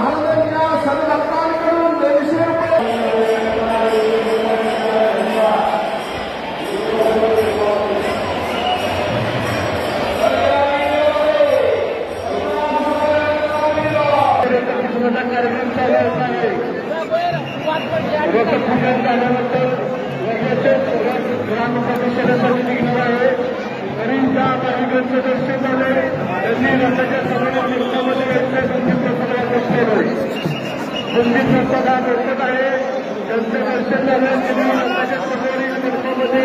महाराजांच्या सन्मानाकडून 200 कार्यक्रम चालू आहे. झाल्यानंतर ग्रामपंचायत निघणार आहे. नवीनच्या काही गट सदस्य झाले त्यांनी राज्याच्या सभेमध्ये संदीप प्रसाद भेटत आहे. त्यांचं दर्शन झालं त्यांनी राज्याच्या सभेवरील ग्रंथामध्ये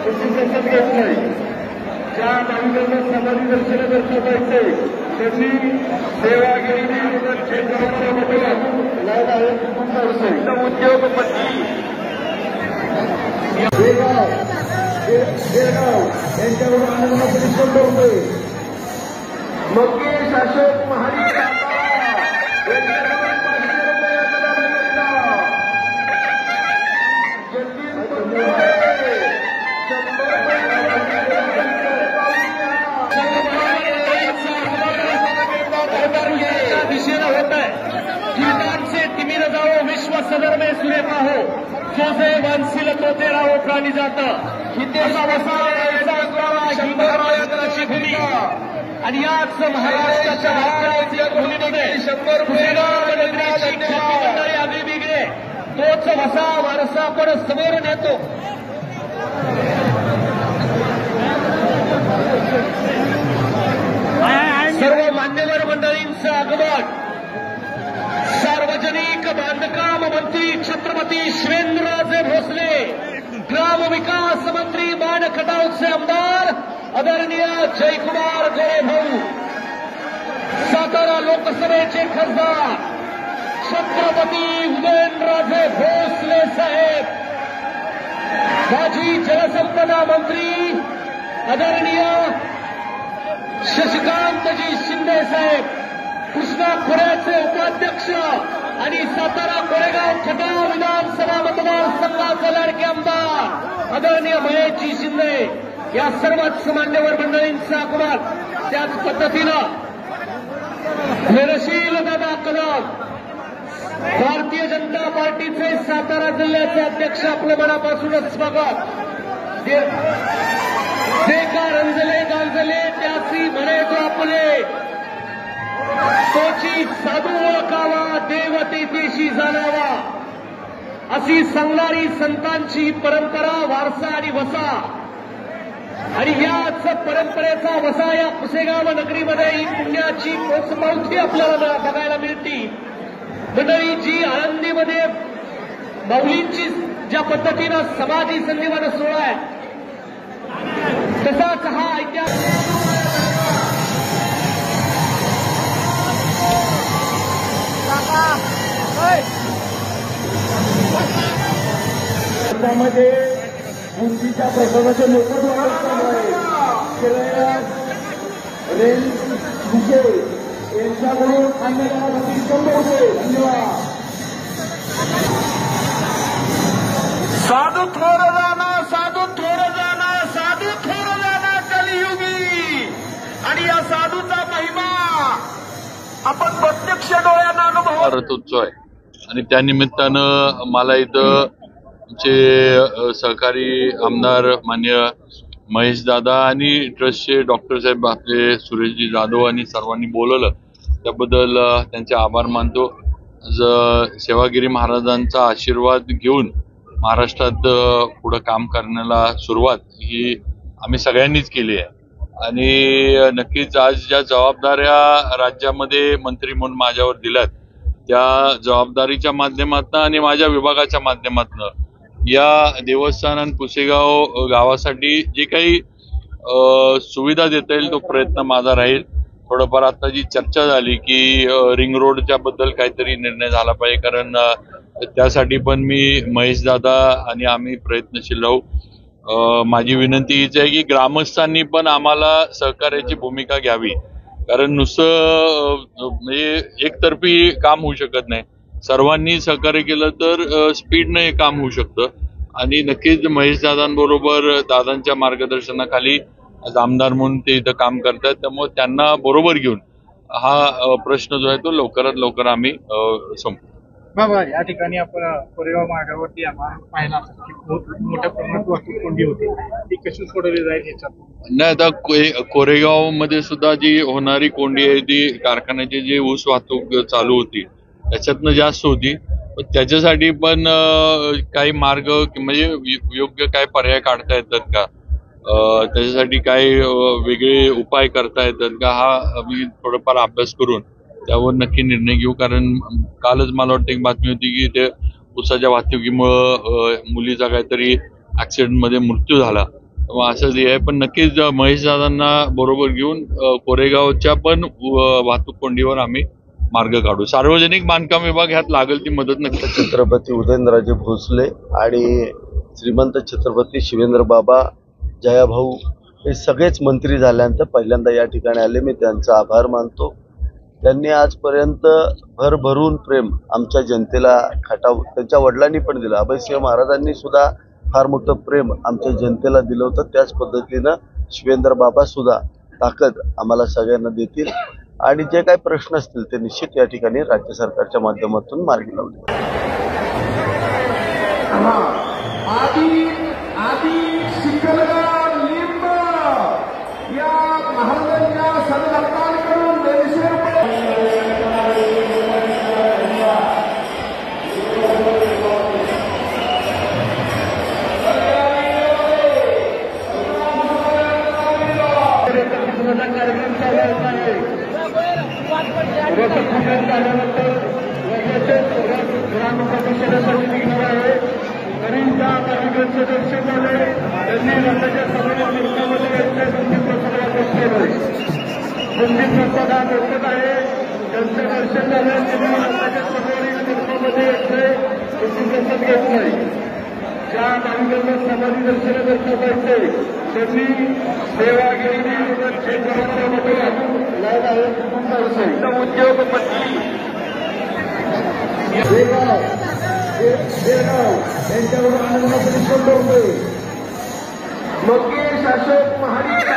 दर्शन घेतलंय. ज्या नागरिकांना समाधी दर्शन दर्शवायचे त्यांनी सेवागिरी क्षेत्रामध्ये उद्योगपती बेळगाव यांच्यावर आनंदाचे निष्पन्न होते. मंगेश अशोक महाडिक दिशेनं होत आहे. कीर्तन से तिमिर जाओ विश्व सदर में सुरे पाहो जो से वंशील तो तेरा हो प्राणी जात हितेचा वसा ही भूमिका आणि याच महाराष्ट्राच्या भूमीमध्ये आगळी वेगळे तोच वसा वारसा आपण समोर नेतो. सर्व मान्यवर मंडळींचं आगमन सार्वजनिक बांधकाम मंत्री छत्रपती शिवेंद्रराजे भोसले, ग्रामविकास मंत्री मान खटावचे आमदार आदरणीय जयकुमार गोरेभाऊ, सातारा लोकसभेचे खासदार छत्रपती उदयनराजे भोसले साहेब, माजी जलसंपदा मंत्री आदरणीय शशिकांतजी शिंदे साहेब, कृष्णा खोऱ्याचे उपाध्यक्ष आणि सातारा कोरेगाव खटाव विधानसभा मतदारसंघाचे लाडके आमदार आदरणीय महेशजी शिंदे या सर्वच मान्यवर मंडळींचं आगमन. त्याच पद्धतीनं धैर्यशील दादा कदम, भारतीय जनता पार्टीचे सातारा जिल्ह्याचे अध्यक्ष, आपलं मनापासूनच स्वागत. जे का रंजले गांजले त्याची म्हणे तो आपले, तोची साधू ओळखावा देव तेथेशी जाणावा अशी सांगणारी संतांची परंपरा, वारसा आणि वसा. आणि याच परंपरेचा वसा या पुसेगाव नगरीमध्ये ही पुण्याची पोचपावती आपल्याला बघायला मिळते. मंडळी जी आळंदीमध्ये माऊलींची ज्या पद्धतीनं समाधी संदीवन सोहळा आहे तसाच हा ऐतिहासिक त्यामध्ये बुंदीच्या प्रसादाचे मोफत वाटप चालू आहे. रेल घुसे यांच्याकडून अन्नदानासाठी 100 रुपये. धन्यवाद. साधू थोर जाना, साधू थोर जाना, साधू थोर जाना कलियुगी. आणि या साधूचा महिमा आपण प्रत्यक्ष डोळ्यांना अनुभव आहे. आणि त्यानिमित्तानं मला इथं चे सहकारी आमदार मान्य महेश दादा आणि ट्रस्टचे डॉक्टर साहेब आपले सुरेशजी जाधव आणि सर्वांनी बोलवलं त्याबद्दल त्यांचे आभार मानतो. सेवागिरी महाराजांचा आशीर्वाद घेऊन महाराष्ट्रात पुढे काम करण्याला सुरुवात ही आम्ही सगळ्यांनीच केली आहे. आणि नक्कीच आज ज्या जबाबदाऱ्या राज्यामध्ये मंत्री म्हणून माझ्यावर दिल्यात त्या जबाबदारीच्या माध्यमातून आणि माझ्या विभागाच्या माध्यमातून या देवस्थान आणि पुसेगाव गावासाठी जे काही सुविधा देता येईल तो प्रयत्न माझा राहील. थोडंफार आता जी चर्चा झाली की रिंग रोडच्या बद्दल काहीतरी निर्णय झाला पाहिजे, कारण त्यासाठी पण मी महेश दादा आणि आम्ही प्रयत्नशील राहू. माझी विनंती हीच आहे की ग्रामस्थांनी पण आम्हाला सहकार्याची भूमिका घ्यावी, कारण नुसतं म्हणजे एकतर्फी काम होऊ शकत नाही. सर्वांनी सहकार्य केलं तर स्पीडनं हे काम होऊ शकतं. आणि नक्कीच महेश दादांबरोबर दादांच्या मार्गदर्शनाखाली आज आमदार म्हणून ते इथं काम करतात, त्यामुळे त्यांना बरोबर घेऊन हा प्रश्न जो आहे तो लवकरात लवकर आम्ही संपू. बाबा या ठिकाणी आपण कोरेगाव मार्गावरती पाहिला की खूप मोठ्या प्रमाणात वाहतूक कोंडी होती, ती कशी सोडवली जाईल याच्यात? नाही, आता कोरेगाव मध्ये सुद्धा जी होणारी कोंडी आहे ती कारखान्याची जी ऊस वाहतूक चालू होती त्याच्यातनं जास्त होती. त्याच्यासाठी पण काही मार्ग म्हणजे योग्य काय पर्याय काढता येतात का, त्याच्यासाठी काही वेगळे उपाय करता येतात का, हा आम्ही थोडंफार अभ्यास करून त्यावर नक्की निर्णय घेऊ. कारण कालच मला वाटतं एक बातमी होती की ते ऊसाच्या वाहतुकीमुळं मुलीचा काहीतरी ऍक्सिडेंटमध्ये मृत्यू झाला. असं जे आहे, पण नक्कीच महेश दादांना बरोबर घेऊन कोरेगावच्या पण वाहतूक कोंडीवर आम्ही मार्ग काढू. सार्वजनिक बांधकाम विभाग ह्यात लागेल ती मदत नक्की. छत्रपती उदयनराजे भोसले आणि श्रीमंत छत्रपती शिवेंद्र बाबा जयाभाऊ हे सगळेच मंत्री झाल्यानंतर पहिल्यांदा या ठिकाणी आले. मी त्यांचा आभार मानतो. त्यांनी आजपर्यंत भरभरून प्रेम आमच्या जनतेला त्यांच्या वडिलांनी पण दिलं. अभयसिंह महाराजांनी सुद्धा फार मोठं प्रेम आमच्या जनतेला दिलं होतं. त्याच पद्धतीनं शिवेंद्र बाबा सुद्धा ताकद आम्हाला सगळ्यांना देतील आणि जे काही प्रश्न असतील ते निश्चित या ठिकाणी राज्य सरकारच्या माध्यमातून मार्गी लावले. लोकेश अशोक महाडिक